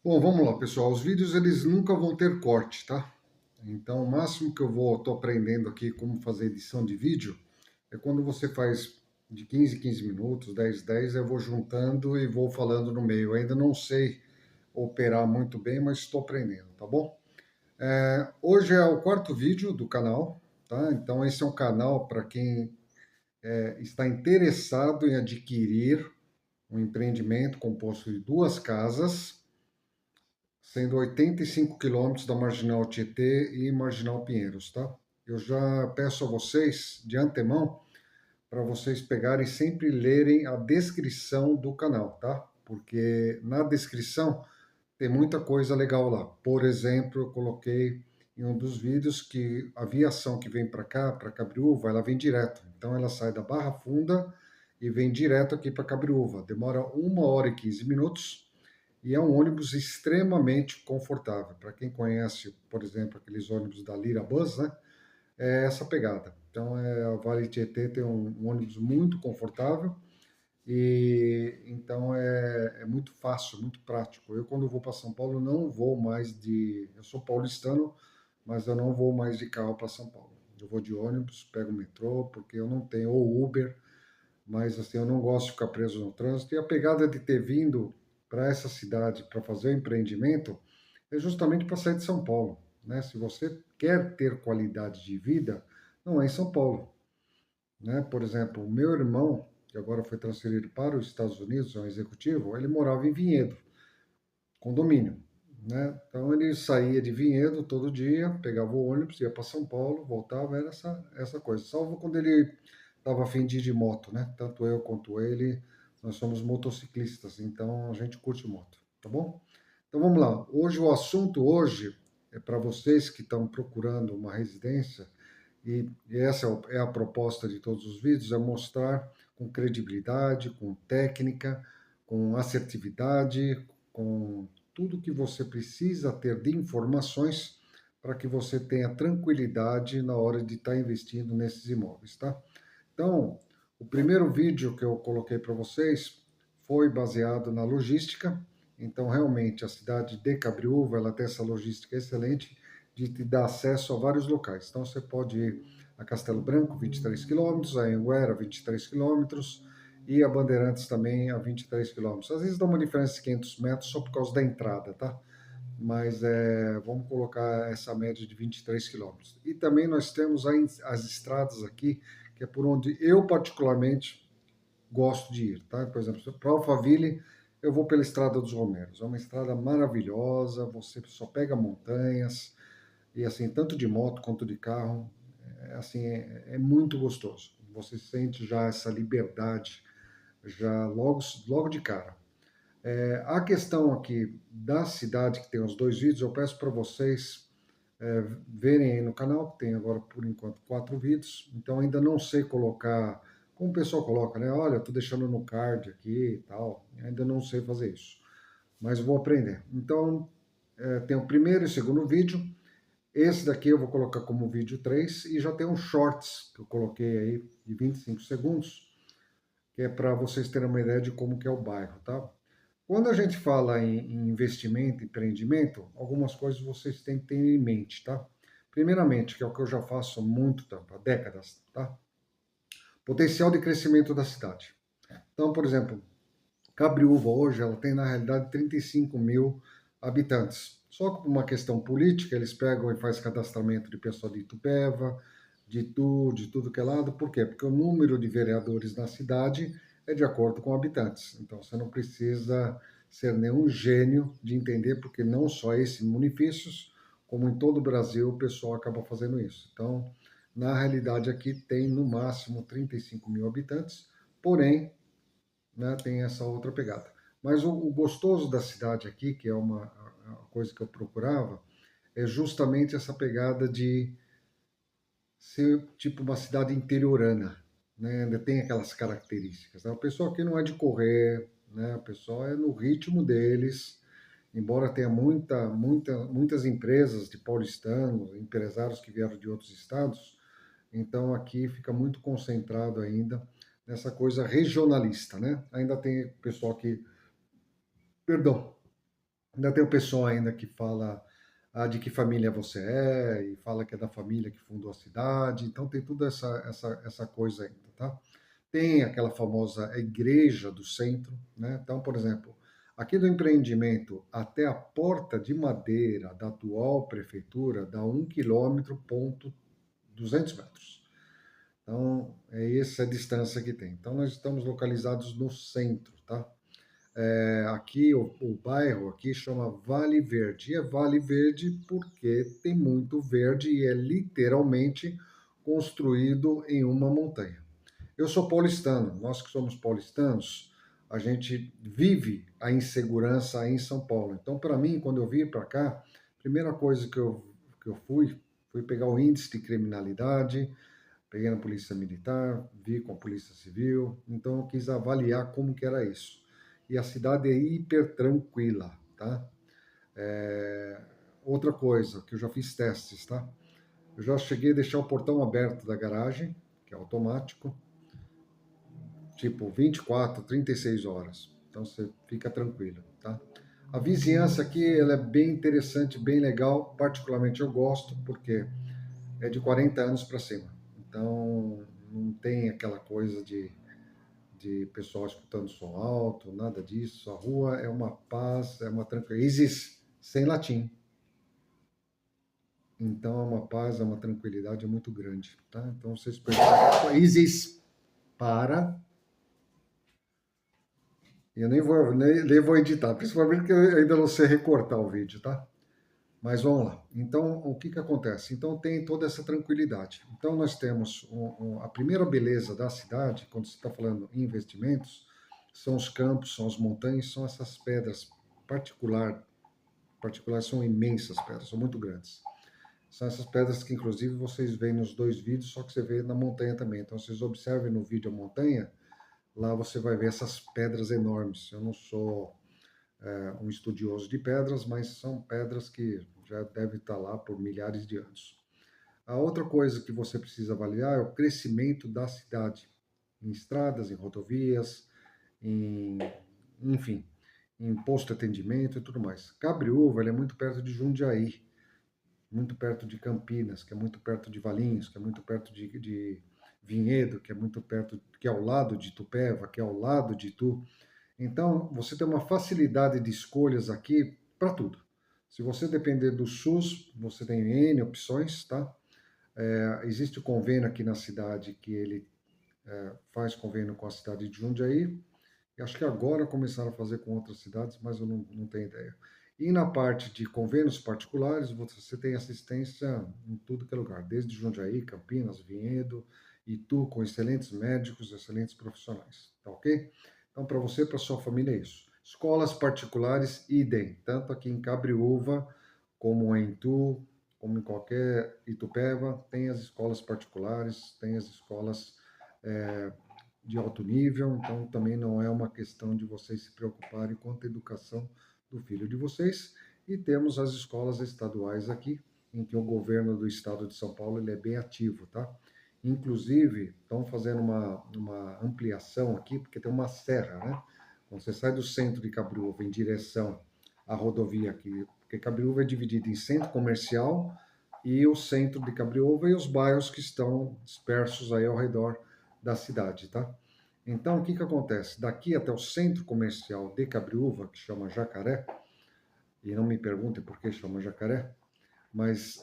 Bom, vamos lá, pessoal. Os vídeos eles nunca vão ter corte, tá? Então, o máximo que tô aprendendo aqui como fazer edição de vídeo é quando você faz de 15 em 15 minutos, 10 10, eu vou juntando e vou falando no meio. Eu ainda não sei operar muito bem, mas estou aprendendo, tá bom? Hoje é o quarto vídeo do canal, tá? Então, esse é um canal para quem está interessado em adquirir um empreendimento composto de duas casas, sendo 85 quilômetros da Marginal Tietê e Marginal Pinheiros, tá? Eu já peço a vocês, de antemão, para vocês pegarem e sempre lerem a descrição do canal, tá? Porque na descrição tem muita coisa legal lá. Por exemplo, eu coloquei em um dos vídeos que a viação que vem para cá, para Cabriúva, ela vem direto. Então ela sai da Barra Funda e vem direto aqui para Cabriúva. Demora 1 hora e 15 minutos e é um ônibus extremamente confortável. Para quem conhece, por exemplo, aqueles ônibus da Lira Bus, né? É essa pegada. Então, a Vale Tietê tem um ônibus muito confortável e então é muito fácil, muito prático. Eu, quando vou para São Paulo, não vou mais de. Eu sou paulistano, mas eu não vou mais de carro para São Paulo. Eu vou de ônibus, pego o metrô, porque eu não tenho, ou Uber, mas assim, eu não gosto de ficar preso no trânsito. E a pegada de ter vindo para essa cidade para fazer o empreendimento é justamente para sair de São Paulo, né? Se você quer ter qualidade de vida, não é em São Paulo, né? Por exemplo, o meu irmão, que agora foi transferido para os Estados Unidos, é um executivo, ele morava em Vinhedo, condomínio, né? Então ele saía de Vinhedo todo dia, pegava o ônibus, ia para São Paulo, voltava, era essa coisa. Salvo quando ele estava a fim de ir de moto, né? Tanto eu quanto ele, nós somos motociclistas, então a gente curte moto, tá bom? Então vamos lá. Hoje o assunto hoje é para vocês que estão procurando uma residência e essa é a proposta de todos os vídeos, é mostrar com credibilidade, com técnica, com assertividade, com tudo que você precisa ter de informações para que você tenha tranquilidade na hora de estar investindo nesses imóveis, tá? Então, o primeiro vídeo que eu coloquei para vocês foi baseado na logística. Então, realmente, a cidade de Cabriúva, ela tem essa logística excelente de te dar acesso a vários locais. Então, você pode ir a Castelo Branco, 23 quilômetros, a Anguera, 23 quilômetros, e a Bandeirantes também a 23 quilômetros. Às vezes dá uma diferença de 500 metros só por causa da entrada, tá? Mas vamos colocar essa média de 23 quilômetros. E também nós temos as estradas aqui, que é por onde eu particularmente gosto de ir, tá? Por exemplo, para Alphaville, eu vou pela Estrada dos Romeiros. É uma estrada maravilhosa, você só pega montanhas, e assim, tanto de moto quanto de carro, é muito gostoso. Você sente já essa liberdade, já logo de cara. A questão aqui da cidade, que tem os dois vídeos, eu peço para vocês verem aí no canal, que tem agora por enquanto 4 vídeos, então ainda não sei colocar, como o pessoal coloca, né? Olha, estou deixando no card aqui e tal, ainda não sei fazer isso, mas vou aprender. Então, tem o primeiro e o segundo vídeo, esse daqui eu vou colocar como vídeo 3 e já tem um shorts que eu coloquei aí de 25 segundos, que é para vocês terem uma ideia de como que é o bairro, tá? Quando a gente fala em investimento, empreendimento, algumas coisas vocês têm que ter em mente, tá? Primeiramente, que é o que eu já faço há muito tempo, há décadas, tá? Potencial de crescimento da cidade. Então, por exemplo, Cabriúva hoje, ela tem na realidade 35 mil habitantes. Só que por uma questão política, eles pegam e fazem cadastramento de pessoal de Itupeva, de tudo que é lado. Por quê? Porque o número de vereadores na cidade é de acordo com habitantes. Então você não precisa ser nenhum gênio de entender, porque não só esses municípios, como em todo o Brasil, o pessoal acaba fazendo isso. Então, na realidade, aqui tem no máximo 35 mil habitantes, porém, né, tem essa outra pegada. Mas o gostoso da cidade aqui, que é uma coisa que eu procurava, é justamente essa pegada de ser tipo uma cidade interiorana, né? Ainda tem aquelas características, né? O pessoal aqui não é de correr, né? O pessoal é no ritmo deles, embora tenha muitas empresas de paulistanos, empresários que vieram de outros estados, então aqui fica muito concentrado ainda nessa coisa regionalista, né? Ainda tem pessoal que, perdão, Ainda tem o pessoal ainda que fala de que família você é, e fala que é da família que fundou a cidade, então tem toda essa coisa ainda, tá? Tem aquela famosa igreja do centro, né? Então, por exemplo, aqui do empreendimento até a porta de madeira da atual prefeitura dá 1,2 km. Então, é essa a distância que tem. Então, nós estamos localizados no centro, tá? Aqui, o bairro aqui chama Vale Verde. E é Vale Verde porque tem muito verde e é literalmente construído em uma montanha. Eu sou paulistano, nós que somos paulistanos, a gente vive a insegurança aí em São Paulo. Então, para mim, quando eu vim para cá, a primeira coisa que eu fui pegar o índice de criminalidade, peguei na polícia militar, vi com a polícia civil, então eu quis avaliar como que era isso. E a cidade é hiper tranquila, tá? Outra coisa, que eu já fiz testes, tá? Eu já cheguei a deixar o portão aberto da garagem, que é automático, tipo 24, 36 horas. Então você fica tranquilo, tá? A vizinhança aqui, ela é bem interessante, bem legal, particularmente eu gosto, porque é de 40 anos para cima. Então não tem aquela coisa de pessoal escutando som alto, nada disso. A rua é uma paz, é uma tranquilidade. Isis, sem latim. Então é uma paz, é uma tranquilidade muito grande, tá? Então vocês percebem. Isis, para. Eu nem vou editar, principalmente porque eu ainda não sei recortar o vídeo, tá? Mas vamos lá. Então, o que que acontece? Então, tem toda essa tranquilidade. Então, nós temos a primeira beleza da cidade, quando você está falando em investimentos, são os campos, são as montanhas, são essas pedras particulares, são imensas pedras, são muito grandes. São essas pedras que, inclusive, vocês veem nos dois vídeos, só que você vê na montanha também. Então, vocês observem no vídeo a montanha, lá você vai ver essas pedras enormes. Eu não sou um estudioso de pedras, mas são pedras que já devem estar lá por milhares de anos. A outra coisa que você precisa avaliar é o crescimento da cidade, em estradas, em rodovias, em, enfim, em posto de atendimento e tudo mais. Cabriúva, ele é muito perto de Jundiaí, muito perto de Campinas, que é muito perto de Valinhos, que é muito perto de Vinhedo, que é muito perto, que é ao lado de Itupeva, que é ao lado de Itu. Então, você tem uma facilidade de escolhas aqui para tudo. Se você depender do SUS, você tem N opções, tá? Existe o convênio aqui na cidade que ele faz convênio com a cidade de Jundiaí. E acho que agora começaram a fazer com outras cidades, mas eu não tenho ideia. E na parte de convênios particulares, você tem assistência em tudo que é lugar, desde Jundiaí, Campinas, Vinhedo, Itu, com excelentes médicos, excelentes profissionais, tá ok? Então, para você e para sua família é isso. Escolas particulares, idem, tanto aqui em Cabriúva, como em Itu, como em qualquer Itupeva, tem as escolas particulares, tem as escolas de alto nível, então também não é uma questão de vocês se preocuparem com a educação do filho de vocês. E temos as escolas estaduais aqui, em que o governo do estado de São Paulo ele é bem ativo, tá? Inclusive, estão fazendo uma ampliação aqui, porque tem uma serra, né? Quando você sai do centro de Cabriúva em direção à rodovia aqui, porque Cabriúva é dividido em centro comercial e o centro de Cabriúva e os bairros que estão dispersos aí ao redor da cidade, tá? Então, o que que acontece? Daqui até o centro comercial de Cabriúva, que chama Jacaré, e não me perguntem por que chama Jacaré, mas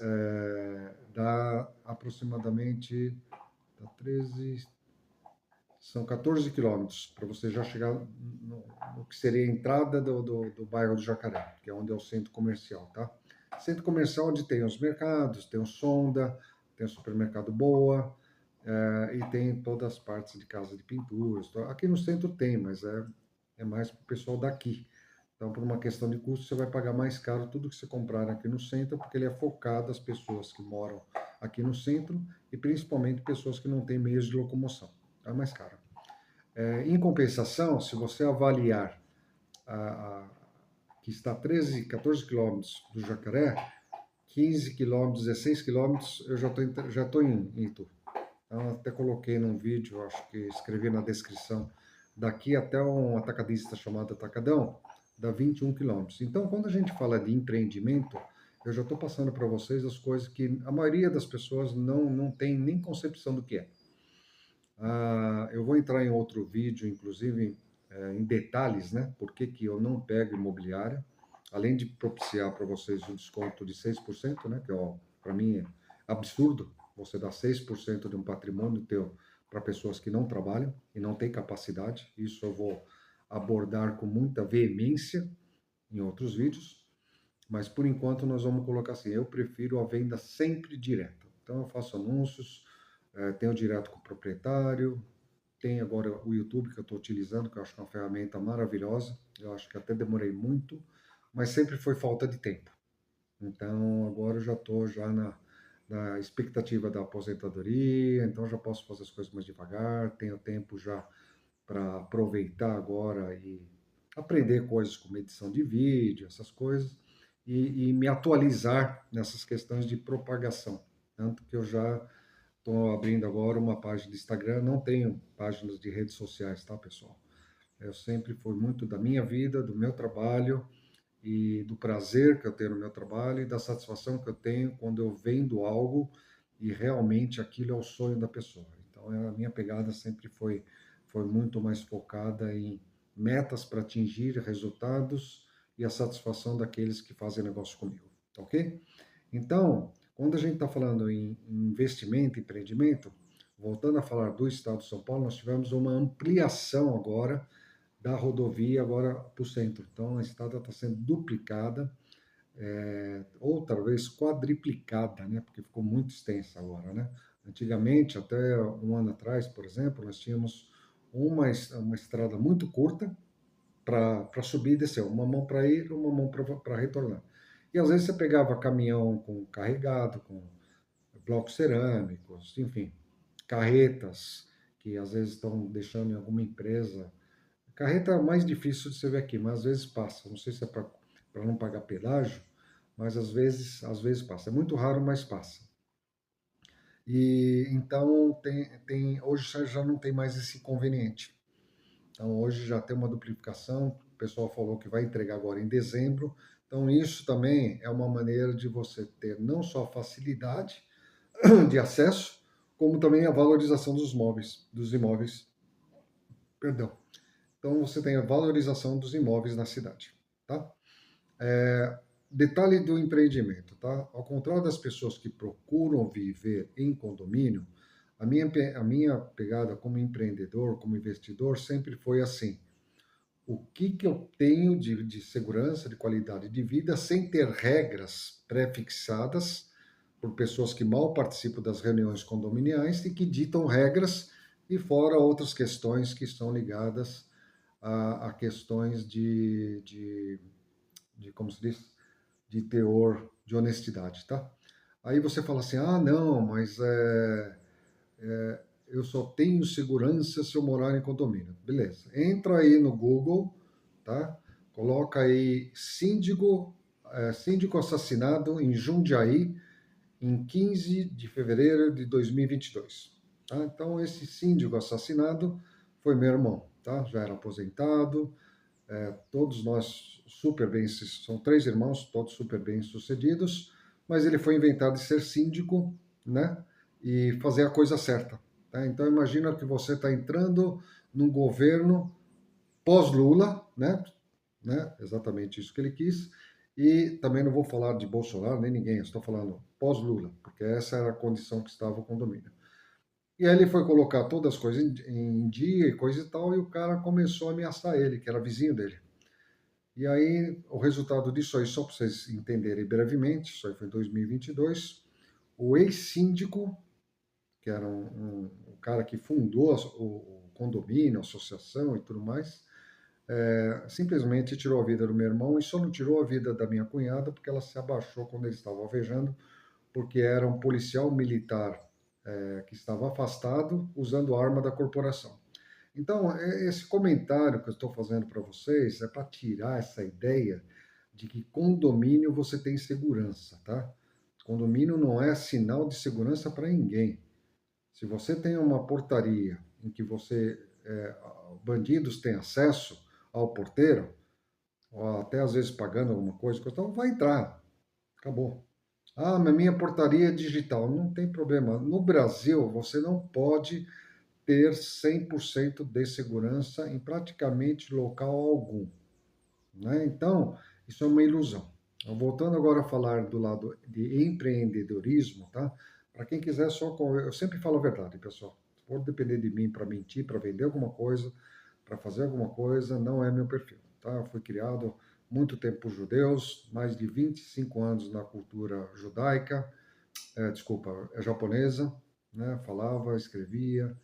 dá aproximadamente dá 13, são 14 quilômetros para você já chegar no que seria a entrada do bairro do Jacaré, que é onde é o centro comercial, tá? Centro comercial onde tem os mercados, tem o Sonda, tem o supermercado Boa, e tem todas as partes de casa de pinturas. Aqui no centro tem, mas é mais para o pessoal daqui. Então, por uma questão de custo, você vai pagar mais caro tudo que você comprar aqui no centro, porque ele é focado às pessoas que moram aqui no centro e principalmente pessoas que não têm meios de locomoção. É mais caro. Em compensação, se você avaliar a, a, que está 13, 14 quilômetros do Jacaré, 15 quilômetros, 16 quilômetros, eu já tô em Itu. Então, até coloquei num vídeo, acho que escrevi na descrição, daqui até um atacadista chamado Atacadão, dá 21 quilômetros. Então, quando a gente fala de empreendimento, eu já estou passando para vocês as coisas que a maioria das pessoas não tem nem concepção do que é. Eu vou entrar em outro vídeo, inclusive, em detalhes, né? Por que que eu não pego imobiliária, além de propiciar para vocês um desconto de 6%, né? Que, para mim, é absurdo você dar 6% de um patrimônio teu para pessoas que não trabalham e não têm capacidade. Isso eu vou abordar com muita veemência em outros vídeos, mas por enquanto nós vamos colocar assim, eu prefiro a venda sempre direta. Então eu faço anúncios, tenho direto com o proprietário, tem agora o YouTube que eu estou utilizando, que eu acho que é uma ferramenta maravilhosa. Eu acho que até demorei muito, mas sempre foi falta de tempo. Então agora eu já estou na expectativa da aposentadoria, então já posso fazer as coisas mais devagar, tenho tempo já para aproveitar agora e aprender coisas como edição de vídeo, essas coisas, e me atualizar nessas questões de propagação. Tanto que eu já estou abrindo agora uma página de Instagram, não tenho páginas de redes sociais, tá, pessoal? Eu sempre fui muito da minha vida, do meu trabalho e do prazer que eu tenho no meu trabalho e da satisfação que eu tenho quando eu vendo algo e realmente aquilo é o sonho da pessoa. Então, a minha pegada sempre foi muito mais focada em metas para atingir, resultados e a satisfação daqueles que fazem negócio comigo, tá ok? Então, quando a gente está falando em investimento, empreendimento, voltando a falar do estado de São Paulo, nós tivemos uma ampliação agora da rodovia agora para o centro. Então, a estrada está sendo duplicada, ou talvez quadriplicada, né? Porque ficou muito extensa agora, né? Antigamente, até um ano atrás, por exemplo, nós tínhamos uma estrada muito curta para subir e descer, uma mão para ir, uma mão para retornar. E às vezes você pegava caminhão com carregado, com blocos cerâmicos, enfim, carretas que às vezes estão deixando em alguma empresa. Carreta é mais difícil de você ver aqui, mas às vezes passa. Não sei se é para não pagar pedágio, mas às vezes passa. É muito raro, mas passa. E então hoje já não tem mais esse inconveniente. Então hoje já tem uma duplicação. O pessoal falou que vai entregar agora em dezembro. Então isso também é uma maneira de você ter não só facilidade de acesso, como também a valorização dos imóveis, perdão. Então você tem a valorização dos imóveis na cidade, tá? Detalhe do empreendimento, tá? Ao contrário das pessoas que procuram viver em condomínio, a minha pegada como empreendedor, como investidor, sempre foi assim: o que que eu tenho de segurança, de qualidade de vida, sem ter regras pré-fixadas por pessoas que mal participam das reuniões condominiais e que ditam regras, e fora outras questões que estão ligadas a questões de, como se diz, de teor de honestidade, tá? Aí você fala assim, não, mas eu só tenho segurança se eu morar em condomínio. Beleza. Entra aí no Google, tá? Coloca aí síndico assassinado em Jundiaí em 15 de fevereiro de 2022. Tá? Então, esse síndico assassinado foi meu irmão, tá? Já era aposentado, todos nós super bem, são três irmãos, todos super bem sucedidos, mas ele foi inventado de ser síndico, né? E fazer a coisa certa. Tá? Então imagina que você está entrando num governo pós-Lula, né? Exatamente isso que ele quis. E também não vou falar de Bolsonaro nem ninguém, eu estou falando pós-Lula, porque essa era a condição que estava o condomínio. E aí ele foi colocar todas as coisas em dia e coisa e tal, e o cara começou a ameaçar ele, que era vizinho dele. E aí, o resultado disso aí, só para vocês entenderem brevemente, isso aí foi em 2022, o ex-síndico, que era um cara que fundou o condomínio, a associação e tudo mais, simplesmente tirou a vida do meu irmão e só não tirou a vida da minha cunhada porque ela se abaixou quando ele estava alvejando, porque era um policial militar que estava afastado usando a arma da corporação. Então, esse comentário que eu estou fazendo para vocês é para tirar essa ideia de que condomínio você tem segurança, tá? Condomínio não é sinal de segurança para ninguém. Se você tem uma portaria em que bandidos têm acesso ao porteiro, ou até às vezes pagando alguma coisa, então vai entrar, acabou. Ah, mas minha portaria é digital, não tem problema. No Brasil, você não pode ter 100% de segurança em praticamente local algum, né? Então, isso é uma ilusão. Então, voltando agora a falar do lado de empreendedorismo, tá? Para quem quiser só, eu sempre falo a verdade, pessoal. Se for depender de mim para mentir, para vender alguma coisa, para fazer alguma coisa, não é meu perfil, tá? Eu fui criado muito tempo por judeus, mais de 25 anos na cultura judaica, desculpa, é japonesa, né? Falava, escrevia,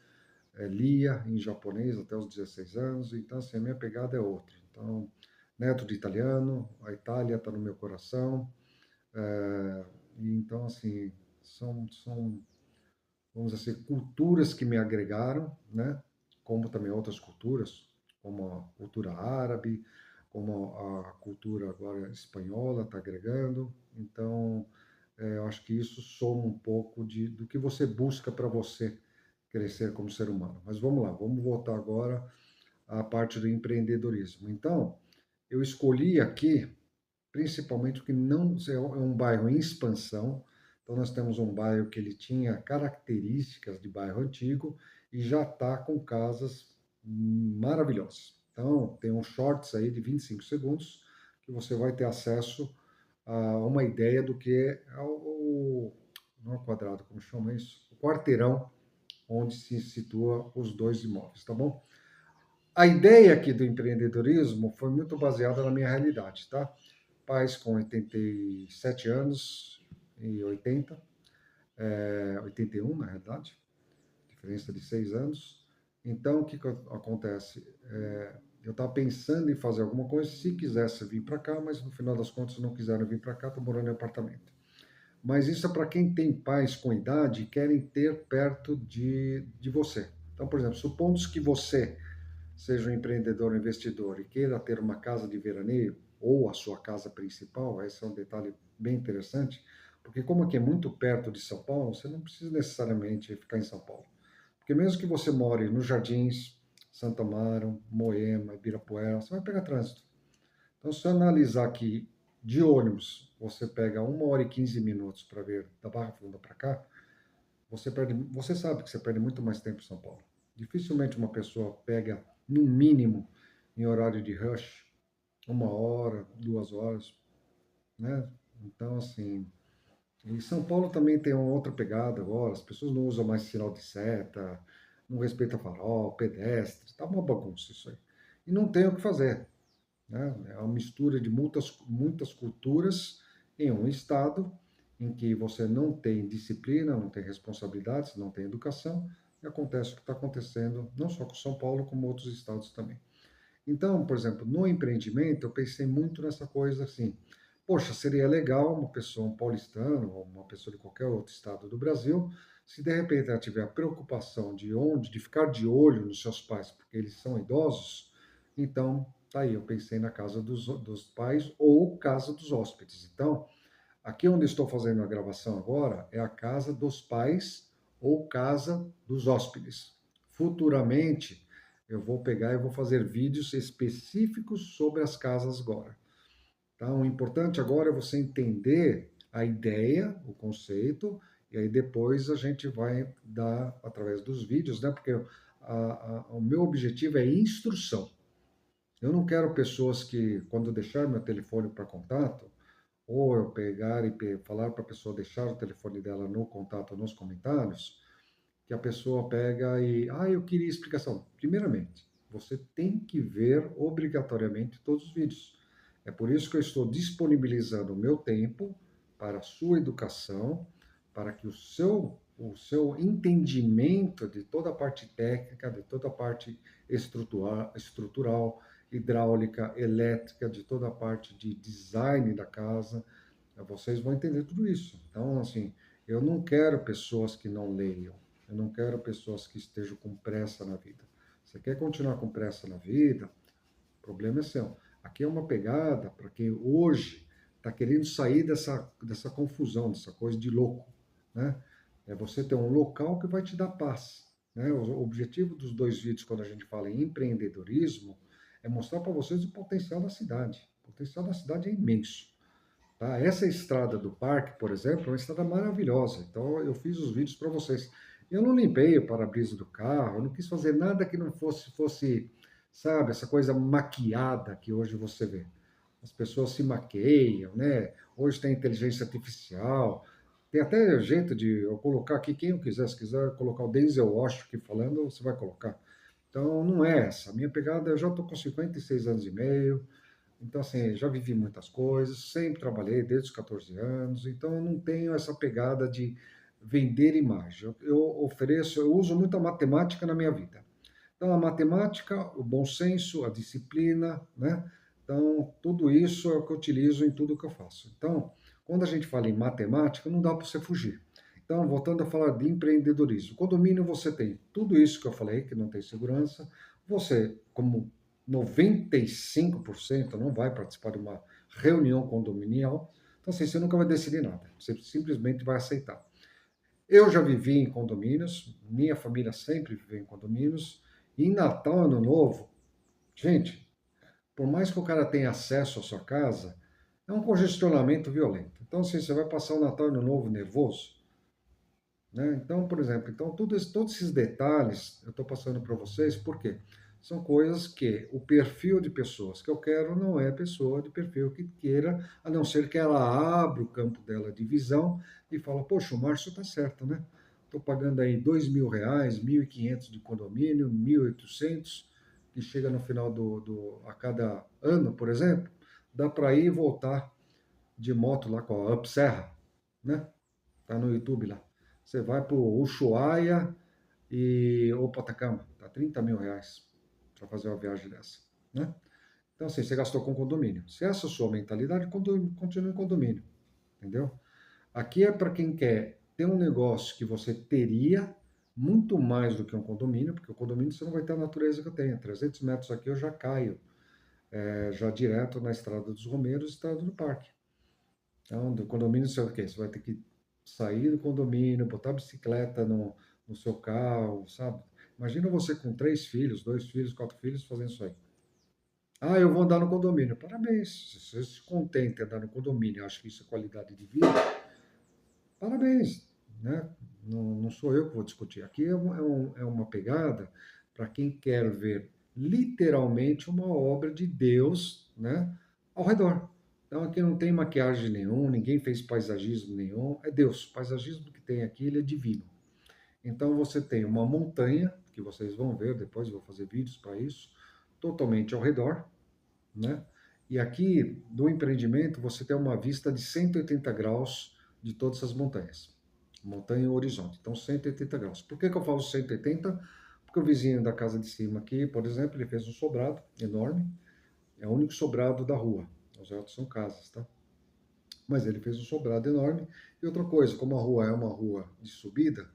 lia em japonês até os 16 anos, então assim, a minha pegada é outra. Então, neto de italiano, a Itália está no meu coração, e então assim, são, vamos dizer assim, culturas que me agregaram, né? Como também outras culturas, como a cultura árabe, como a cultura agora espanhola está agregando. Então, eu acho que isso soma um pouco do que você busca para você crescer como ser humano. Mas vamos lá, vamos voltar agora à parte do empreendedorismo. Então, eu escolhi aqui principalmente porque não é um bairro em expansão. Então, nós temos um bairro que ele tinha características de bairro antigo e já está com casas maravilhosas. Então, tem um shorts aí de 25 segundos que você vai ter acesso a uma ideia do que é não é o quadrado, como chama isso? O quarteirão onde se situa os dois imóveis, tá bom? A ideia aqui do empreendedorismo foi muito baseada na minha realidade, tá? Pais com 87 anos e 80, 81 na realidade, diferença de 6 anos. Então, o que, que acontece? Eu estava pensando em fazer alguma coisa, se quisesse vir para cá, mas no final das contas não quiseram vir para cá, estou morando em apartamento. Mas isso é para quem tem pais com idade e querem ter perto de você. Então, por exemplo, supondo que você seja um empreendedor ou investidor e queira ter uma casa de veraneio ou a sua casa principal, esse é um detalhe bem interessante, porque como aqui é muito perto de São Paulo, você não precisa necessariamente ficar em São Paulo. Porque mesmo que você more nos Jardins, Santo Amaro, Moema, Ibirapuera, você vai pegar trânsito. Então, se você analisar aqui de ônibus, você pega 1 hora e 15 minutos para ver da Barra Funda para cá, você sabe que você perde muito mais tempo em São Paulo. Dificilmente uma pessoa pega, no mínimo, em horário de rush, 1 hora, 2 horas, né? Então, assim, e São Paulo também tem uma outra pegada agora, as pessoas não usam mais sinal de seta, não respeitam farol, pedestre, tá uma bagunça isso aí. E não tem o que fazer, né? É uma mistura de muitas culturas em um estado em que você não tem disciplina, não tem responsabilidades, não tem educação, e acontece o que está acontecendo não só com São Paulo, como outros estados também. Então, por exemplo, no empreendimento, eu pensei muito nessa coisa assim, poxa, seria legal uma pessoa, um paulistano, ou uma pessoa de qualquer outro estado do Brasil, se de repente ela tiver a preocupação de ficar de olho nos seus pais, porque eles são idosos, então, tá aí, eu pensei na casa dos pais ou casa dos hóspedes. Então, aqui onde estou fazendo a gravação agora é a casa dos pais ou casa dos hóspedes. Futuramente, eu vou pegar e vou fazer vídeos específicos sobre as casas agora. Então, o importante agora é você entender a ideia, o conceito, e aí depois a gente vai dar através dos vídeos, né? Porque o meu objetivo é instrução. Eu não quero pessoas que, quando deixar meu telefone para contato, ou eu pegar e falar para a pessoa deixar o telefone dela no contato nos comentários, que a pessoa pega e, eu queria explicação. Primeiramente, você tem que ver obrigatoriamente todos os vídeos. É por isso que eu estou disponibilizando o meu tempo para a sua educação, para que o seu entendimento de toda a parte técnica, de toda a parte estrutural, hidráulica, elétrica, de toda a parte de design da casa, vocês vão entender tudo isso. Então, assim, eu não quero pessoas que não leiam. Eu não quero pessoas que estejam com pressa na vida. Você quer continuar com pressa na vida? O problema é seu. Aqui é uma pegada para quem hoje está querendo sair dessa confusão, dessa coisa de louco, né? É você ter um local que vai te dar paz, né? O objetivo dos dois vídeos, quando a gente fala em empreendedorismo, é mostrar para vocês o potencial da cidade. O potencial da cidade é imenso. Tá? Essa estrada do parque, por exemplo, é uma estrada maravilhosa. Então, eu fiz os vídeos para vocês. Eu não limpei o para-brisa do carro, eu não quis fazer nada que não fosse, sabe, essa coisa maquiada que hoje você vê. As pessoas se maqueiam, né? Hoje tem inteligência artificial, tem até jeito de eu colocar aqui, quem eu quiser, se quiser colocar o Denzel Washington aqui falando, você vai colocar. Então, não é essa. A minha pegada, eu já estou com 56 anos e meio, então, assim, já vivi muitas coisas, sempre trabalhei desde os 14 anos, então eu não tenho essa pegada de vender imagem. Eu ofereço, eu uso muito a matemática na minha vida. Então, a matemática, o bom senso, a disciplina, né? Então, tudo isso é o que eu utilizo em tudo que eu faço. Então, quando a gente fala em matemática, não dá para você fugir. Então, voltando a falar de empreendedorismo, condomínio você tem tudo isso que eu falei, que não tem segurança. Você, como 95% não vai participar de uma reunião condominial. Então, assim, você nunca vai decidir nada. Você simplesmente vai aceitar. Eu já vivi em condomínios, minha família sempre viveu em condomínios, e em Natal, Ano Novo, gente, por mais que o cara tenha acesso à sua casa, é um congestionamento violento. Então, assim, você vai passar o Natal e Ano Novo nervoso, né? Então, por exemplo, então, todos esses detalhes eu estou passando para vocês, por quê? São coisas que o perfil de pessoas que eu quero não é pessoa de perfil que queira, a não ser que ela abra o campo dela de visão e fala, poxa, o Márcio está certo, né? Estou pagando aí R$ 2.000, 1.500 de condomínio, 1.800, que chega no final a cada ano, por exemplo, dá para ir e voltar de moto lá com a Up Serra, né? Tá no YouTube lá. Você vai para o Ushuaia e ou para Atacama, tá R$ 30.000 para fazer uma viagem dessa, né? Então, assim, você gastou com condomínio. Se essa é a sua mentalidade, continue em condomínio, entendeu? Aqui é para quem quer ter um negócio que você teria muito mais do que um condomínio, porque o condomínio você não vai ter a natureza que eu tenho. 300 metros aqui eu já caio, já direto na Estrada dos Romeiros, Estrada do Parque. Então, do condomínio, você, o quê? Você vai ter que sair do condomínio, botar a bicicleta no seu carro, sabe? Imagina você com 3 filhos, 2 filhos, 4 filhos fazendo isso aí. Ah, eu vou andar no condomínio. Parabéns. Se você se contenta em andar no condomínio, acho que isso é qualidade de vida, parabéns, né? Não sou eu que vou discutir. Aqui é uma pegada para quem quer ver literalmente uma obra de Deus, né, ao redor. Então aqui não tem maquiagem nenhum, ninguém fez paisagismo nenhum, é Deus. O paisagismo que tem aqui, ele é divino. Então você tem uma montanha, que vocês vão ver depois, eu vou fazer vídeos para isso, totalmente ao redor, né? E aqui, do empreendimento, você tem uma vista de 180 graus de todas as montanhas. Montanha e horizonte. Então, 180 graus. Por que eu falo 180? Porque o vizinho da casa de cima aqui, por exemplo, ele fez um sobrado enorme. É o único sobrado da rua. Os outros são casas, tá? Mas ele fez um sobrado enorme. E outra coisa, como a rua é uma rua de subida,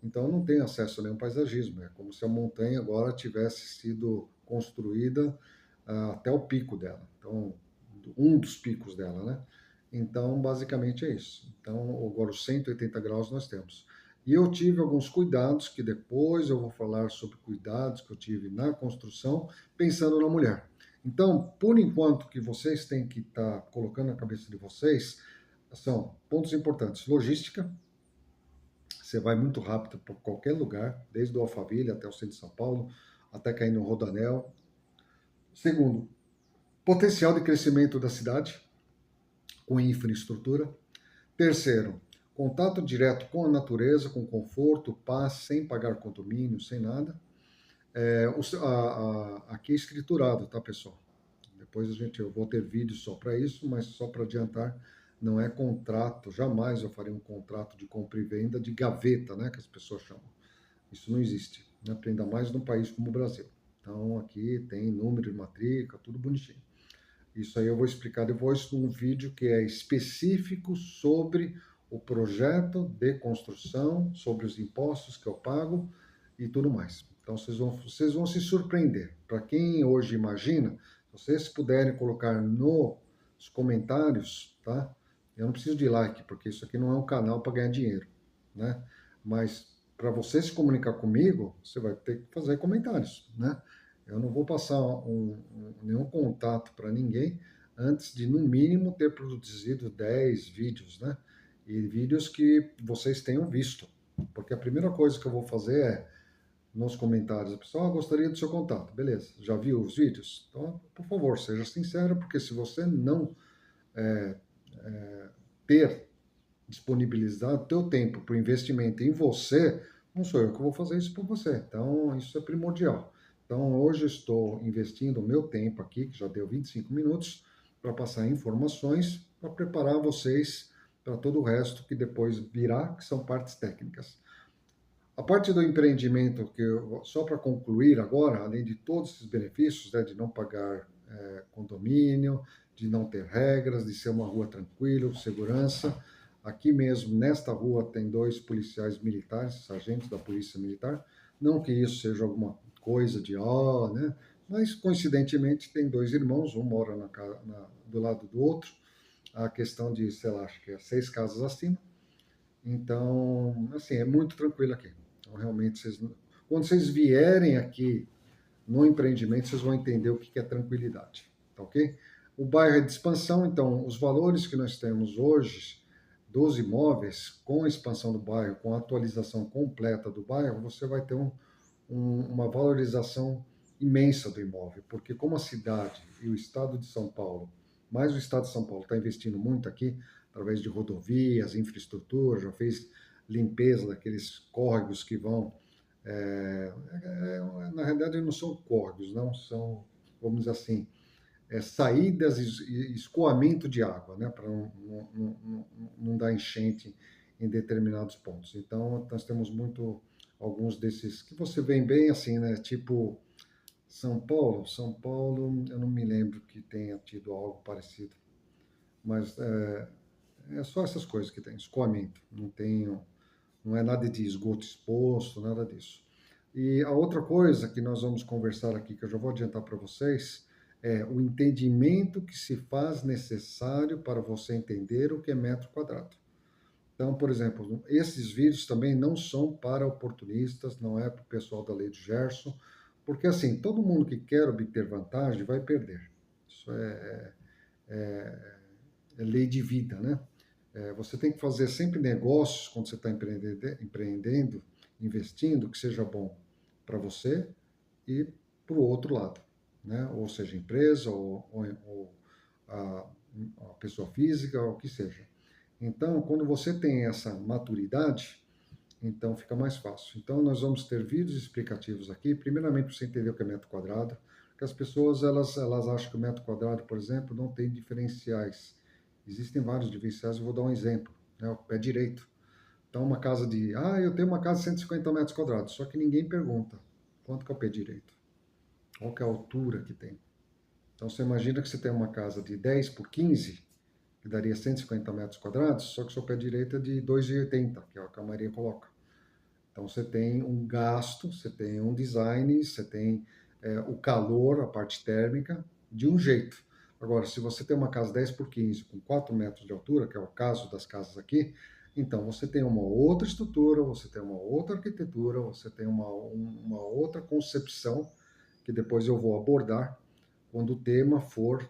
então não tem acesso a nenhum paisagismo. É como se a montanha agora tivesse sido construída até o pico dela. Então, um dos picos dela, né? Então, basicamente é isso. Então, agora os 180 graus nós temos. E eu tive alguns cuidados, que depois eu vou falar sobre cuidados que eu tive na construção, pensando na mulher. Então, por enquanto, que vocês têm que estar colocando na cabeça de vocês são pontos importantes. Logística, você vai muito rápido para qualquer lugar, desde o Alphaville até o centro de São Paulo, até cair no Rodoanel. Segundo, potencial de crescimento da cidade, com infraestrutura. Terceiro, contato direto com a natureza, com conforto, paz, sem pagar condomínio, sem nada. Aqui é escriturado, tá, pessoal? Depois eu vou ter vídeo só para isso, mas só para adiantar, não é contrato, jamais eu farei um contrato de compra e venda de gaveta, né, que as pessoas chamam. Isso não existe, né? Ainda mais num país como o Brasil. Então aqui tem número de matrícula, tudo bonitinho. Isso aí eu vou explicar depois num vídeo que é específico sobre o projeto de construção, sobre os impostos que eu pago e tudo mais. Então vocês vão se surpreender. Para quem hoje imagina, se vocês puderem colocar nos comentários, tá? Eu não preciso de like, porque isso aqui não é um canal para ganhar dinheiro, né? Mas para você se comunicar comigo, você vai ter que fazer comentários, né? Eu não vou passar nenhum contato para ninguém, antes de, no mínimo, ter produzido 10 vídeos, né? E vídeos que vocês tenham visto. Porque a primeira coisa que eu vou fazer é, nos comentários, pessoal, gostaria do seu contato. Beleza, já viu os vídeos? Então, por favor, seja sincero, porque se você não ter disponibilizado teu tempo para o investimento em você, não sou eu que vou fazer isso por você. Então, isso é primordial. Então, hoje eu estou investindo o meu tempo aqui, que já deu 25 minutos, para passar informações, para preparar vocês para todo o resto que depois virá, que são partes técnicas. A parte do empreendimento, só para concluir agora, além de todos esses benefícios, né, de não pagar condomínio, de não ter regras, de ser uma rua tranquila, segurança. Aqui mesmo, nesta rua, tem 2 policiais militares, sargentos da Polícia Militar. Não que isso seja alguma coisa de né? Mas coincidentemente tem 2 irmãos, um mora do lado do outro. A questão de, sei lá, acho que é 6 casas acima. Então, assim, é muito tranquilo aqui. Então, realmente, quando vocês vierem aqui no empreendimento, vocês vão entender o que é tranquilidade, tá ok? O bairro é de expansão, então, os valores que nós temos hoje dos imóveis, com a expansão do bairro, com a atualização completa do bairro, você vai ter uma valorização imensa do imóvel, porque como a cidade e o estado de São Paulo, mais o estado de São Paulo está investindo muito aqui, através de rodovias, infraestrutura, já fez limpeza daqueles córregos que vão. Na realidade, não são córregos, não são, vamos dizer assim, saídas e escoamento de água, né, para não dar enchente em determinados pontos. Então, nós temos alguns desses que você vê bem assim, né, tipo São Paulo, eu não me lembro que tenha tido algo parecido, mas é só essas coisas que tem, escoamento, não é nada de esgoto exposto, nada disso. E a outra coisa que nós vamos conversar aqui, que eu já vou adiantar para vocês, é o entendimento que se faz necessário para você entender o que é metro quadrado. Então, por exemplo, esses vídeos também não são para oportunistas, não é para o pessoal da lei de Gerson, porque assim, todo mundo que quer obter vantagem vai perder. Isso é lei de vida, né? Você tem que fazer sempre negócios quando você está empreendendo, investindo, que seja bom para você e para o outro lado, né? Ou seja, empresa ou a pessoa física, ou o que seja. Então, quando você tem essa maturidade, então fica mais fácil. Então, nós vamos ter vídeos explicativos aqui, primeiramente para você entender o que é metro quadrado, porque as pessoas elas acham que o metro quadrado, por exemplo, não tem diferenciais. Existem vários diferenciais, eu vou dar um exemplo, né? O pé direito. Então, eu tenho uma casa de 150 metros quadrados, só que ninguém pergunta quanto que é o pé direito, qual que é a altura que tem. Então, você imagina que você tem uma casa de 10 por 15, que daria 150 metros quadrados, só que o seu pé direito é de 2,80, que é o que a Maria coloca. Então, você tem um gasto, você tem um design, você tem o calor, a parte térmica, de um jeito. Agora, se você tem uma casa 10 por 15 com 4 metros de altura, que é o caso das casas aqui, então você tem uma outra estrutura, você tem uma outra arquitetura, você tem uma outra concepção, que depois eu vou abordar quando o tema for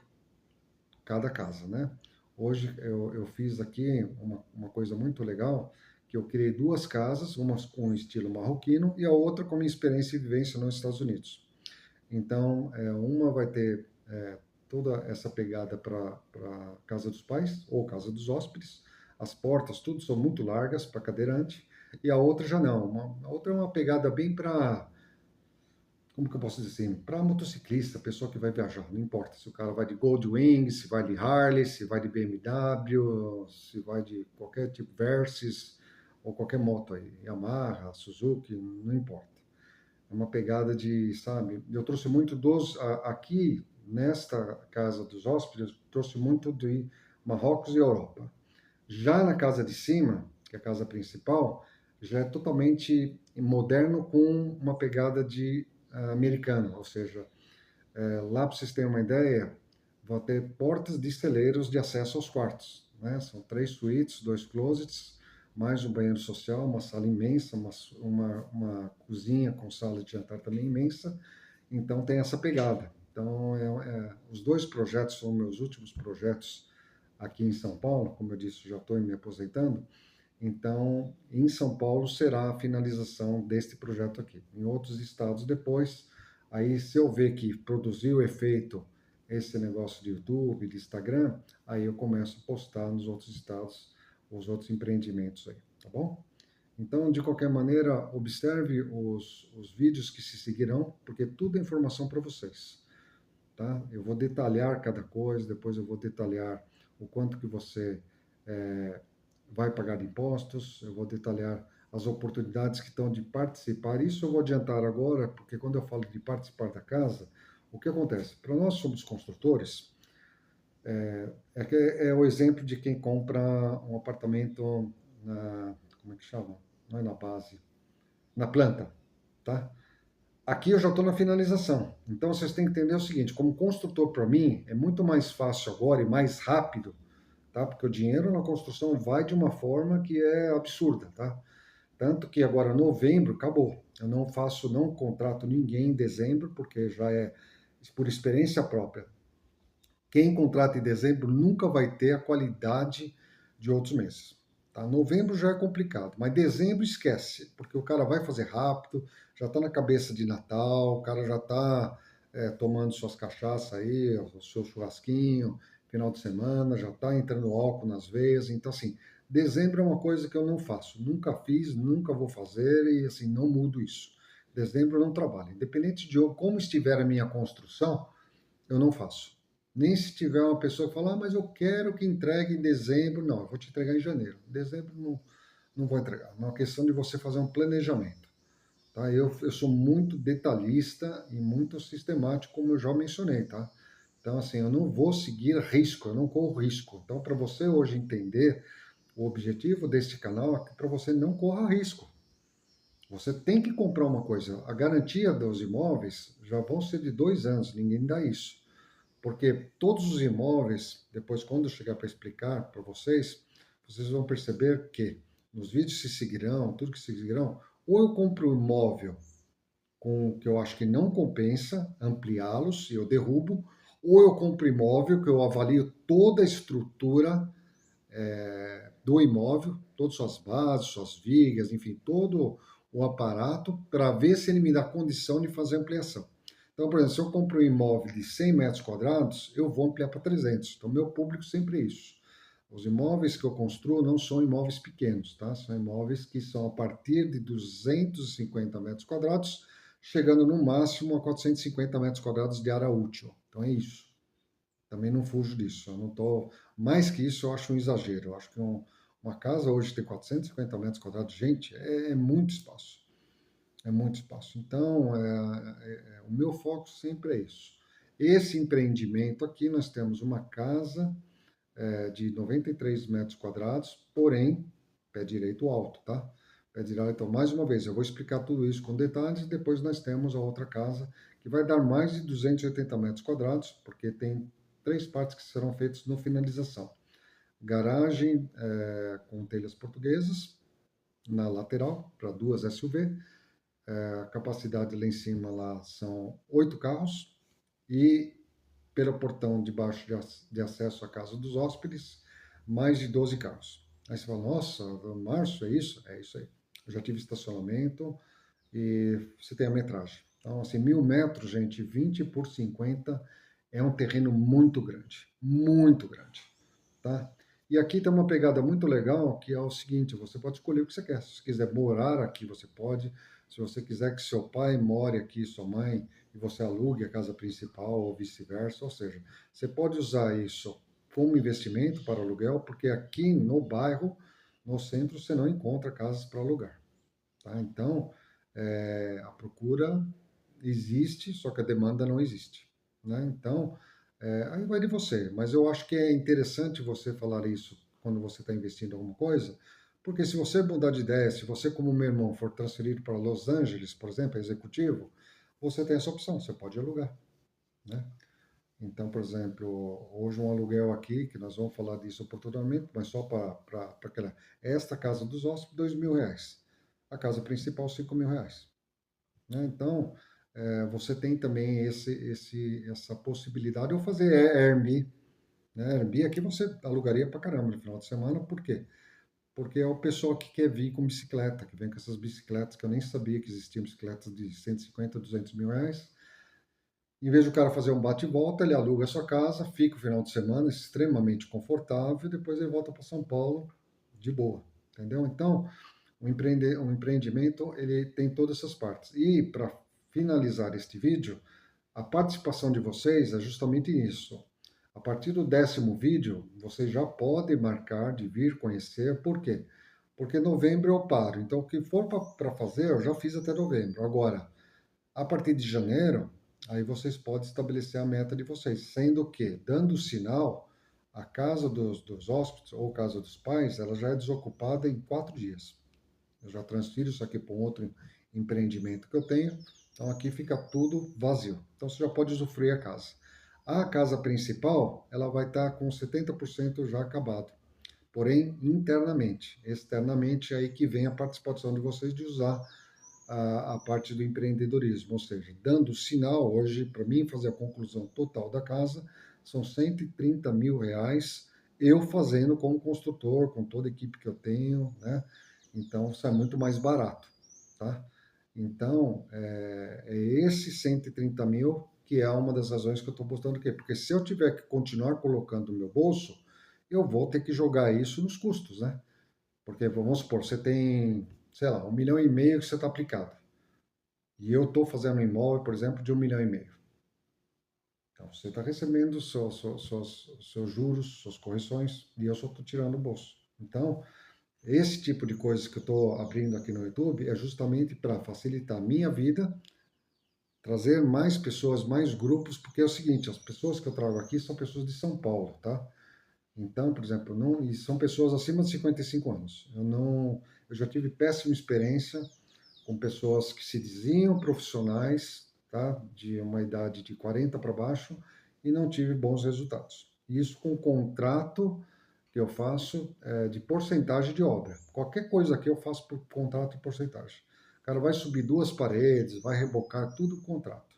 cada casa, né? Hoje eu fiz aqui uma coisa muito legal, que eu criei 2 casas, uma com estilo marroquino e a outra com minha experiência e vivência nos Estados Unidos. Então, uma vai ter toda essa pegada para casa dos pais ou casa dos hóspedes, as portas, tudo são muito largas para cadeirante, e a outra já não. A outra é uma pegada bem para, como que eu posso dizer assim, para motociclista, pessoa que vai viajar, não importa se o cara vai de Goldwing, se vai de Harley, se vai de BMW, se vai de qualquer tipo, Versys, ou qualquer moto aí, Yamaha, Suzuki, não importa. É uma pegada de, sabe, eu trouxe muito aqui, nesta casa dos hóspedes, trouxe muito de Marrocos e Europa. Já na casa de cima, que é a casa principal, já é totalmente moderno com uma pegada de americano, ou seja, lá para vocês terem uma ideia, vão ter portas de celeiros de acesso aos quartos, né? São 3 suítes, 2 closets, mais um banheiro social, uma sala imensa, uma cozinha com sala de jantar também imensa. Então tem essa pegada. Então, os dois projetos são meus últimos projetos aqui em São Paulo. Como eu disse, já estou me aposentando. Então, em São Paulo será a finalização deste projeto aqui. Em outros estados depois, aí se eu ver que produziu efeito esse negócio de YouTube, de Instagram, aí eu começo a postar nos outros estados os outros empreendimentos aí, tá bom? Então, de qualquer maneira, observe os vídeos que se seguirão, porque tudo é informação para vocês, tá? Eu vou detalhar cada coisa, depois eu vou detalhar o quanto que você vai pagar de impostos, eu vou detalhar as oportunidades que estão de participar. Isso eu vou adiantar agora, porque quando eu falo de participar da casa, o que acontece? Para nós somos construtores, que é o exemplo de quem compra um apartamento na, como é que chama? Não é na base, na planta, tá? Aqui eu já estou na finalização. Então vocês têm que entender o seguinte: como construtor, para mim, é muito mais fácil agora e mais rápido, tá? Porque o dinheiro na construção vai de uma forma que é absurda, tá? Tanto que agora, novembro, acabou. Eu não faço, não contrato ninguém em dezembro, porque já é por experiência própria. Quem contrata em dezembro nunca vai ter a qualidade de outros meses. Tá? Novembro já é complicado, mas dezembro esquece, porque o cara vai fazer rápido, já está na cabeça de Natal, o cara já está tomando suas cachaças aí, o seu churrasquinho, final de semana, já está entrando álcool nas veias. Então, assim, dezembro é uma coisa que eu não faço, nunca fiz, nunca vou fazer e, assim, não mudo isso. Dezembro eu não trabalho. Independente de como estiver a minha construção, eu não faço. Nem se tiver uma pessoa que fala, mas eu quero que entregue em dezembro. Não, eu vou te entregar em janeiro. Em dezembro não vou entregar. É uma questão de você fazer um planejamento. Tá? Eu sou muito detalhista e muito sistemático, como eu já mencionei, tá? Então, assim, eu não vou seguir risco, eu não corro risco. Então, para você hoje entender, o objetivo deste canal é que para você não corra risco. Você tem que comprar uma coisa. A garantia dos imóveis já vão ser de 2 anos, ninguém dá isso. Porque todos os imóveis, depois quando eu chegar para explicar para vocês, vocês vão perceber que nos vídeos se seguirão, tudo que se seguirão, ou eu compro um imóvel com que eu acho que não compensa ampliá-los e eu derrubo, ou eu compro imóvel que eu avalio toda a estrutura do imóvel, todas suas bases, suas vigas, enfim, todo o aparato, para ver se ele me dá condição de fazer ampliação. Então, por exemplo, se eu compro um imóvel de 100 metros quadrados, eu vou ampliar para 300. Então, meu público sempre é isso. Os imóveis que eu construo não são imóveis pequenos, tá? São imóveis que são a partir de 250 metros quadrados, chegando no máximo a 450 metros quadrados de área útil. Então, é isso. Também não fujo disso. Eu não tô... Mais que isso, eu acho um exagero. Eu acho que uma casa hoje tem 450 metros quadrados, gente, é muito espaço. É muito espaço. Então, o meu foco sempre é isso. Esse empreendimento aqui, nós temos uma casa de 93 metros quadrados, porém, pé direito alto, tá? Pé direito, então, mais uma vez, eu vou explicar tudo isso com detalhes, e depois nós temos a outra casa, que vai dar mais de 280 metros quadrados, porque tem 3 partes que serão feitas no finalização. Garagem com telhas portuguesas, na lateral, para 2 SUV, a capacidade lá em cima lá são 8 carros e pelo portão de baixo de acesso à casa dos hóspedes, mais de 12 carros. Aí você fala, nossa, Márcio, é isso? É isso aí. Eu já tive estacionamento e você tem a metragem. Então, assim, 1.000 metros, gente, 20 por 50 é um terreno muito grande, tá? E aqui tem uma pegada muito legal, que é o seguinte, você pode escolher o que você quer. Se você quiser morar aqui, você pode. Se você quiser que seu pai more aqui, sua mãe, e você alugue a casa principal ou vice-versa, ou seja, você pode usar isso como investimento para aluguel, porque aqui no bairro, no centro, você não encontra casas para alugar, tá? Então, a procura existe, só que a demanda não existe, né? Então, aí vai de você, mas eu acho que é interessante você falar isso quando você está investindo em alguma coisa, porque se você mudar de ideia, se você, como meu irmão, for transferido para Los Angeles, por exemplo, executivo, você tem essa opção, você pode alugar, né? Então, por exemplo, hoje um aluguel aqui, que nós vamos falar disso oportunamente, mas só para aquela, esta casa dos hóspedes, R$ 2.000. A casa principal, R$ 5.000, né? Então, você tem também essa possibilidade de fazer Airbnb, né? Airbnb aqui você alugaria pra caramba no final de semana, por quê? Porque é o pessoal que quer vir com bicicleta, que vem com essas bicicletas, que eu nem sabia que existiam bicicletas de 150, 200 mil reais. Em vez de o cara fazer um bate e volta, ele aluga a sua casa, fica o final de semana extremamente confortável e depois ele volta para São Paulo de boa, entendeu? Então, um empreendimento, ele tem todas essas partes. E para finalizar este vídeo, a participação de vocês é justamente isso. A partir do 10º vídeo, vocês já podem marcar de vir conhecer. Por quê? Porque novembro eu paro. Então, o que for para fazer, eu já fiz até novembro. Agora, a partir de janeiro, aí vocês podem estabelecer a meta de vocês, sendo que, dando o sinal, a casa dos hóspedes ou casa dos pais, ela já é desocupada em 4 dias. Eu já transfiro isso aqui para um outro empreendimento que eu tenho, então aqui fica tudo vazio. Então você já pode usufruir a casa. A casa principal, ela vai estar com 70% já acabado. Porém, internamente. Externamente, é aí que vem a participação de vocês de usar a parte do empreendedorismo, ou seja, dando sinal hoje, para mim, fazer a conclusão total da casa, são 130 mil reais, eu fazendo como construtor, com toda a equipe que eu tenho, né? Então, sai muito mais barato, tá? Então, é esse 130 mil que é uma das razões que eu estou postando aqui, porque se eu tiver que continuar colocando no meu bolso, eu vou ter que jogar isso nos custos, né? Porque, vamos supor, você tem, sei lá, 1,5 milhão que você está aplicado. E eu estou fazendo um imóvel, por exemplo, de 1,5 milhão. Então, você está recebendo seus juros, suas correções, e eu só estou tirando o bolso. Então, esse tipo de coisas que eu estou abrindo aqui no YouTube é justamente para facilitar a minha vida, trazer mais pessoas, mais grupos, porque é o seguinte, as pessoas que eu trago aqui são pessoas de São Paulo, tá? Então, por exemplo, não, e são pessoas acima de 55 anos. Eu já tive péssima experiência com pessoas que se diziam profissionais, tá? De uma idade de 40 para baixo, e não tive bons resultados. Isso com o contrato que eu faço de porcentagem de obra. Qualquer coisa aqui eu faço por contrato e porcentagem. O cara vai subir 2 paredes, vai rebocar tudo o contrato.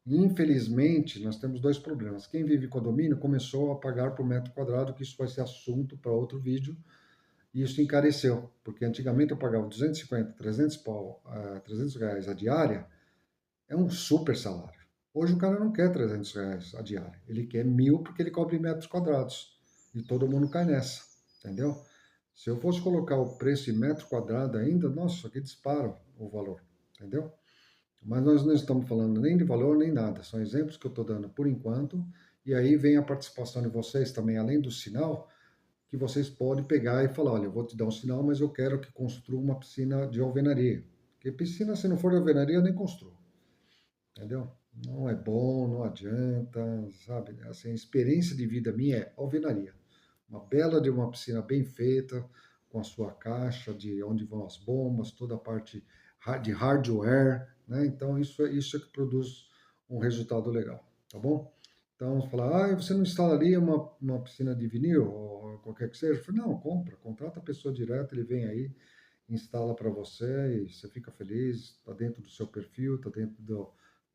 Infelizmente, nós temos dois problemas. Quem vive em condomínio começou a pagar por metro quadrado, que isso vai ser assunto para outro vídeo, e isso encareceu, porque antigamente eu pagava 250, 300, 300 reais a diária, é um super salário. Hoje o cara não quer 300 reais a diária, ele quer 1.000 porque ele cobre metros quadrados, e todo mundo cai nessa, entendeu? Se eu fosse colocar o preço em metro quadrado ainda, nossa, aqui dispara o valor, entendeu? Mas nós não estamos falando nem de valor nem nada, são exemplos que eu estou dando por enquanto, e aí vem a participação de vocês também, além do sinal, que vocês podem pegar e falar, olha, eu vou te dar um sinal, mas eu quero que construa uma piscina de alvenaria. Porque piscina, se não for de alvenaria, eu nem construo. Entendeu? Não é bom, não adianta, sabe? Assim, a experiência de vida minha é alvenaria. Uma bela de uma piscina bem feita, com a sua caixa de onde vão as bombas, toda a parte de hardware, né? Então, isso é que produz um resultado legal, tá bom? Então, falar, você não instalaria uma piscina de vinil, ou qualquer que seja? Eu falei, não, compra, contrata a pessoa direto, ele vem aí, instala para você e você fica feliz, está dentro do seu perfil, está dentro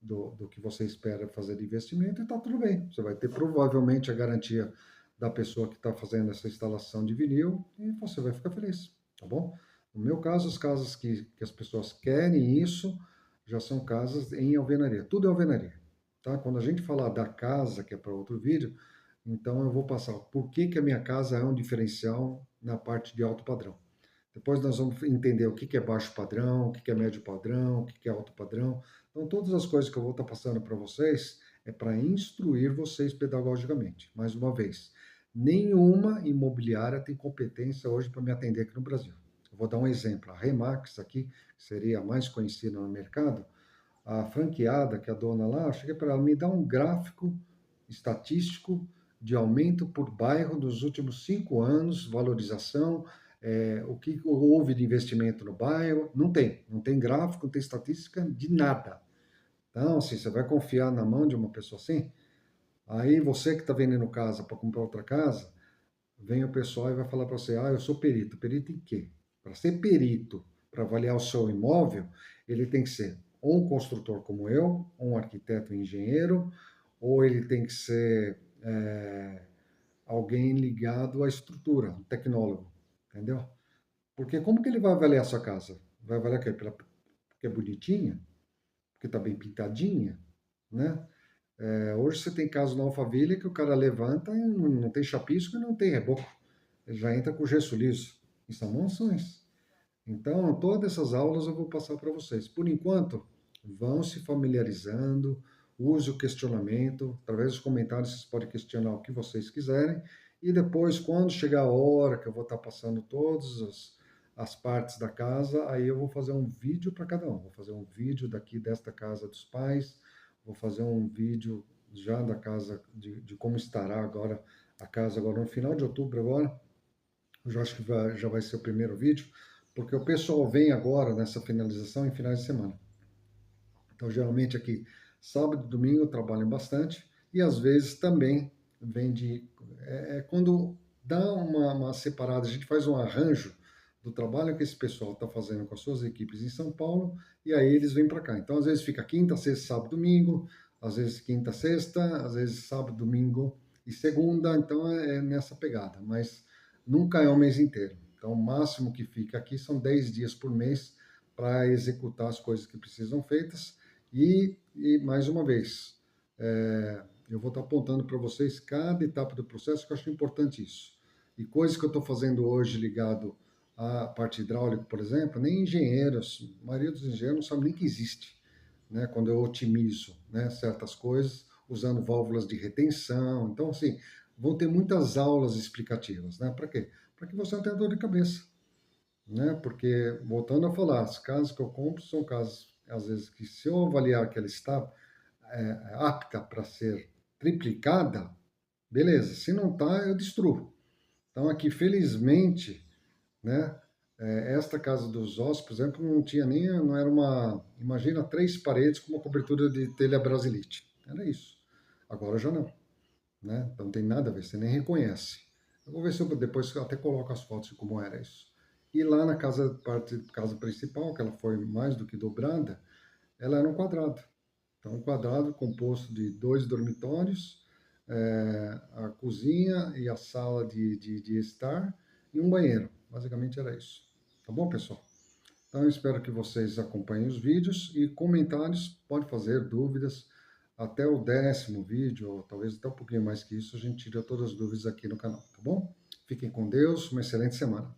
do que você espera fazer de investimento e está tudo bem. Você vai ter provavelmente a garantia da pessoa que está fazendo essa instalação de vinil e você vai ficar feliz, tá bom? No meu caso, as casas que as pessoas querem isso já são casas em alvenaria, tudo é alvenaria, tá? Quando a gente falar da casa, que é para outro vídeo, então eu vou passar por que a minha casa é um diferencial na parte de alto padrão. Depois nós vamos entender o que é baixo padrão, o que é médio padrão, o que é alto padrão. Então, todas as coisas que eu vou estar passando para vocês é para instruir vocês pedagogicamente. Mais uma vez, nenhuma imobiliária tem competência hoje para me atender aqui no Brasil. Eu vou dar um exemplo. A Remax aqui, que seria a mais conhecida no mercado, a franqueada, que é a dona lá, eu cheguei para ela, me dá um gráfico estatístico de aumento por bairro dos últimos 5 anos, valorização, o que houve de investimento no bairro. Não tem gráfico, não tem estatística de nada. Então, assim, você vai confiar na mão de uma pessoa assim? Aí você que está vendendo casa para comprar outra casa, vem o pessoal e vai falar para você, eu sou perito. Perito em quê? Para ser perito, para avaliar o seu imóvel, ele tem que ser ou um construtor como eu, ou um arquiteto e engenheiro, ou ele tem que ser alguém ligado à estrutura, um tecnólogo, entendeu? Porque como que ele vai avaliar a sua casa? Vai avaliar o quê? Porque é bonitinha? Porque está bem pintadinha? Né? Hoje você tem casos na Alphaville que o cara levanta e não tem chapisco e não tem reboco. Ele já entra com gesso liso. E são mansões. Então, todas essas aulas eu vou passar para vocês. Por enquanto, vão se familiarizando, use o questionamento, através dos comentários vocês podem questionar o que vocês quiserem, e depois, quando chegar a hora que eu vou estar passando todas as partes da casa, aí eu vou fazer um vídeo para cada um. Vou fazer um vídeo daqui desta casa dos pais, vou fazer um vídeo já da casa, de como estará agora a casa agora no final de outubro agora. Eu já acho que já vai ser o primeiro vídeo, porque o pessoal vem agora nessa finalização em finais de semana. Então, geralmente aqui, sábado e domingo trabalham bastante, e às vezes também vem quando dá uma separada, a gente faz um arranjo do trabalho que esse pessoal está fazendo com as suas equipes em São Paulo, e aí eles vêm para cá. Então, às vezes fica quinta, sexta, sábado, domingo, às vezes quinta, sexta, às vezes sábado, domingo e segunda, então é nessa pegada, mas nunca é o mês inteiro. Então, o máximo que fica aqui são 10 dias por mês para executar as coisas que precisam feitas. E mais uma vez, eu vou estar apontando para vocês cada etapa do processo, que eu acho importante isso. E coisas que eu estou fazendo hoje ligado à parte hidráulica, por exemplo, nem engenheiros, a maioria dos engenheiros não sabe nem que existe, né? Quando eu otimizo, né, certas coisas usando válvulas de retenção. Então, assim, vão ter muitas aulas explicativas, né? Para quê? Para que você não tenha dor de cabeça, né? Porque, voltando a falar, as casas que eu compro são casas, às vezes, que se eu avaliar que ela está apta para ser triplicada, beleza. Se não está, eu destruo. Então, aqui, felizmente, né? Esta casa dos ossos, por exemplo, não tinha nem, não era uma, imagina 3 paredes com uma cobertura de telha brasilite. Era isso. Agora já não, né? Então, não tem nada a ver, você nem reconhece. Eu vou ver se eu depois até coloco as fotos de como era isso. E lá na casa principal, que ela foi mais do que dobrada, ela era um quadrado. Então, um quadrado composto de 2 dormitórios, a cozinha e a sala de estar e um banheiro. Basicamente era isso. Tá bom, pessoal? Então, eu espero que vocês acompanhem os vídeos e comentários. Pode fazer dúvidas. Até o 10º vídeo, ou talvez até um pouquinho mais que isso, a gente tira todas as dúvidas aqui no canal, tá bom? Fiquem com Deus, uma excelente semana.